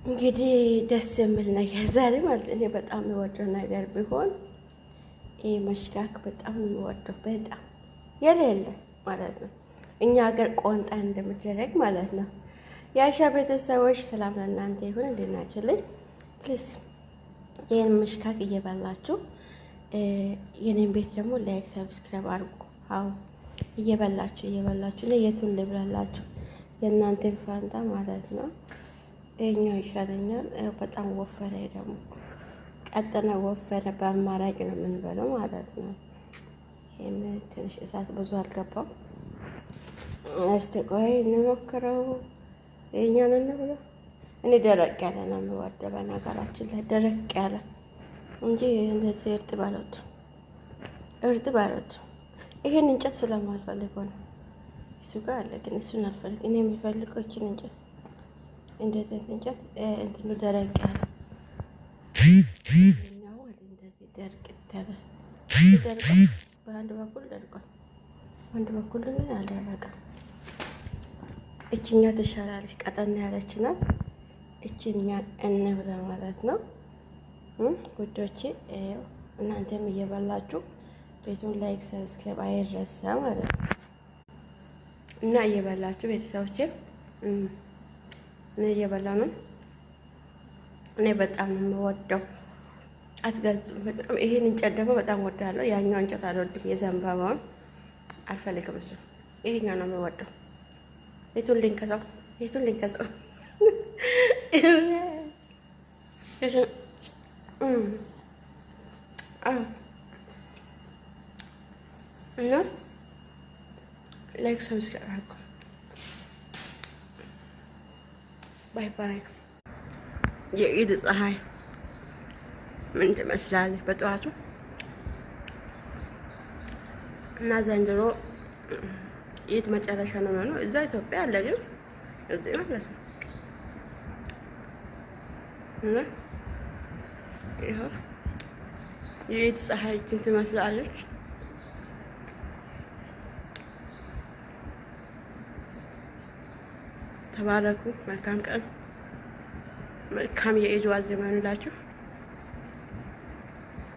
እንግዲህ ደስ የሚል ነገር ዛሬ ማለት እኔ በጣም የወደው ነገር ቢሆን ይሄ መሽካክ በጣም የምወደው በጣም የሌለ ማለት ነው። እኛ ሀገር ቆንጣ እንደምደረግ ማለት ነው። የአሻ ቤተሰቦች ሰላም ለእናንተ ይሁን። እንዴት ናችሁልኝ? ፕሊዝ ይህን መሽካክ እየበላችሁ የኔን ቤት ደግሞ ላይክ ሰብስክራይብ አድርጉ። አዎ እየበላችሁ እኔ የቱን ልብላላችሁ? የእናንተን ፋንታ ማለት ነው። ይሄኛው ይሻለኛል። በጣም ወፈረ፣ ደግሞ ቀጥነ ወፈረ። በአማራጭ ነው የምንበለው ማለት ነው። ይሄን ትንሽ እሳት ብዙ አልገባም። እስቲ ቆይ እንሞክረው። ይሄኛውን እንብላ። እኔ ደረቅ ያለ ነው የምወደው፣ በነገራችን ላይ ደረቅ ያለ እንጂ እንደዚህ እርጥብ አልወድም። ይሄን እንጨት ስለማልፈልገው ነው። እሱ ጋር አለ ግን እሱን አልፈልግም። እኔ የሚፈልገው እቺን እንጨት እንደዚህ እንጨት እንትኑ ደረቅ ያለ ነው። እንደዚህ ደርቅ ተበ ደርቅ በአንድ በኩል ደርቋል፣ አንድ በኩል ግን አልደረቀም። እቺኛ ተሻላለች፣ ቀጠን ያለች ናት። እቺኛ እንብላ ማለት ነው ውዶቼ። እናንተም እየበላችሁ ቤቱን ላይክ ሰብስክራይብ አይረሳ ማለት ነው። እና እየበላችሁ ቤተሰቦቼ እኔ እየበላሁ ነው። እኔ በጣም የምወደው አትገዙም። በጣም ይሄን እንጨት ደግሞ በጣም ወዳለሁ። ያኛው እንጨት አልወድም፣ የዘንባባውን አልፈልግም። እሱ ይሄኛው ነው የምወደው። የቱን ልንከሰው? እና ላይክ ሰብስክራይብ አድርጉ። ባይ ባይ። የኢድ ፀሐይ ምን ትመስላለች በጠዋቱ? እና ዘንድሮ ኢድ መጨረሻ ነው የሚሆነው። እዛ ኢትዮጵያ አለ ግን እዚህ ማለት ነው። እና ይኸው የኢድ ፀሐይ እችን ትመስላለች። ተባረኩ። መልካም ቀን፣ መልካም የኢድ ዋዜማ ይሁንላችሁ።